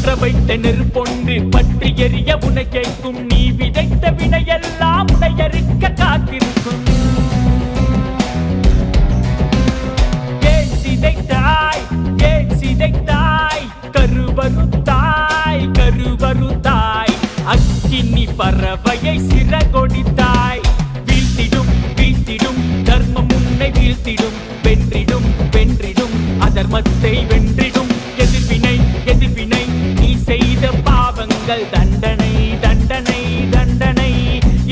பற்ற வைத்த நெருப்பொன்று பற்றி எரிய உனை கேட்கும். நீ விதைத்த வினையெல்லாம் உனையறுக்க காத்திருக்கும். ஏன் சிதைத்தாய், ஏன் சிதைத்தாய், கருவறுத்தாய், கருவறுத்தாய், அக்கினி பறவையை சிறகொடித்தாய். வீழ்த்திடும், வீழ்த்திடும், தர்மம் உன்னை வீழ்த்திடும். வென்றிடும், வென்றிடும், அதர்மத்தை வென்றிடும். எதிர்வினை, எதிர்வினை, நீ செய்த பாவங்கள் தண்டனை, தண்டனை, தண்டனை.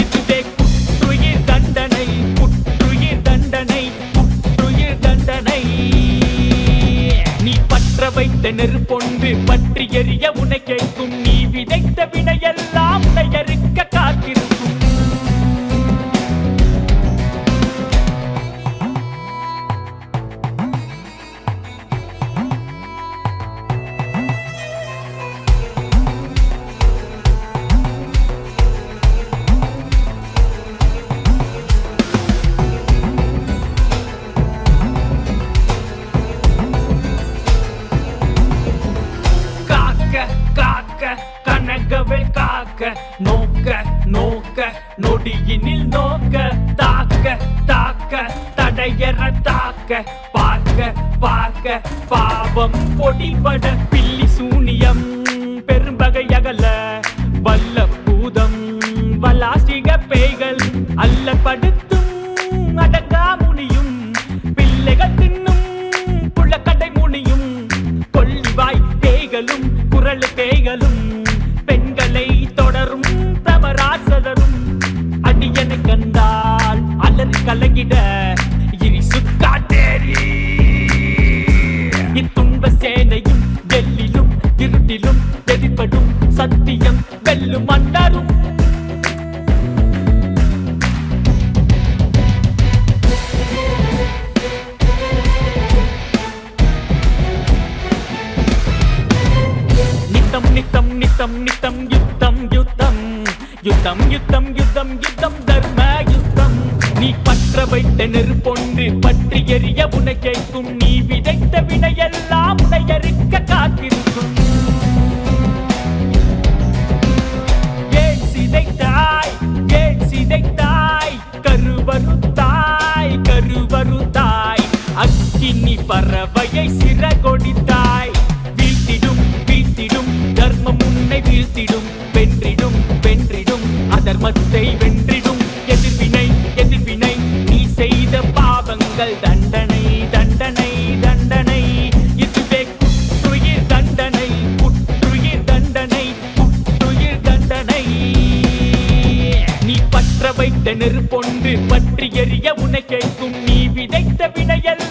இதுவே குற்றுயிர் தண்டனை, குற்றுயிர் தண்டனை, குற்றுயிர் தண்டனை. நீ பற்ற வைத்த நெருப்பொன்று பற்றி எரிய உனை கேட்கும். நீ விதைத்த வினையெல்லாம் உனையறுக்க காத்திருக்கும். கனகவேல் காக்க, நோக்க நோக்க நொடியினில் நோக்க, தாக்க தாக்க தடையற தாக்க, பார்க்க பார்க்க பாவம் பொடிபட. பில்லி சூனியம் பெரும்பகை அகல, வல்ல பூதம் வலாசிக பேய்கள் அல்லப்படுத்தும். அடங்கா முனியும் பிள்ளைகள் தின்னும் புள்ளக்கடை முனியும். கொல்லிவாய் பேய்களும் குரல் பேய்களும் பெண்களை தொடரும் பிரமராசதரும். அடியனை கண்டால் அலறி கலங்கிட இரிசு காட்டேரி. இத்துன்ப சேனையும் வெள்ளிலும் இருட்டிலும் எதிர்படும். சத்தியம் வெல்லும் மன்னரும். நித்தம் நித்தம் நித்தம் நித்தம் யுத்தம் யுத்தம் யுத்தம் யுத்தம் யுத்தம் யுத்தம் தர்ம யுத்தம். நீ பற்ற வைத்த நெருப்பொன்று பற்றி எரிய உனை கேட்கும். நீ விதைத்த வினையெல்லாம் உனையறுக்க காத்திருக்கும். ஏன் சிதைத்தாய், ஏன் சிதைத்தாய், கருவறுத்தாய், கருவறுத்தாய், அக்கினி பறவையை சிறகொடித்தாய். வீழ்த்திடும், வீழ்த்திடும், தர்மம் உன்னை வீழ்த்திடும். வென்றிடும், வென்றிடும், அதர்மத்தை வென்றிடும். எதிர்வினை, எதிர்வினை, நீ செய்த பாவங்கள் தண்டனை, தண்டனை, தண்டனை. இதுவே குற்றுயிர் தண்டனை, குற்றுயிர் தண்டனை, குற்றுயிர் தண்டனை. நீ பற்ற வைத்த நெருப்பொன்று பற்றி எரிய உனை கேட்கும். நீ விதைத்த வினையல்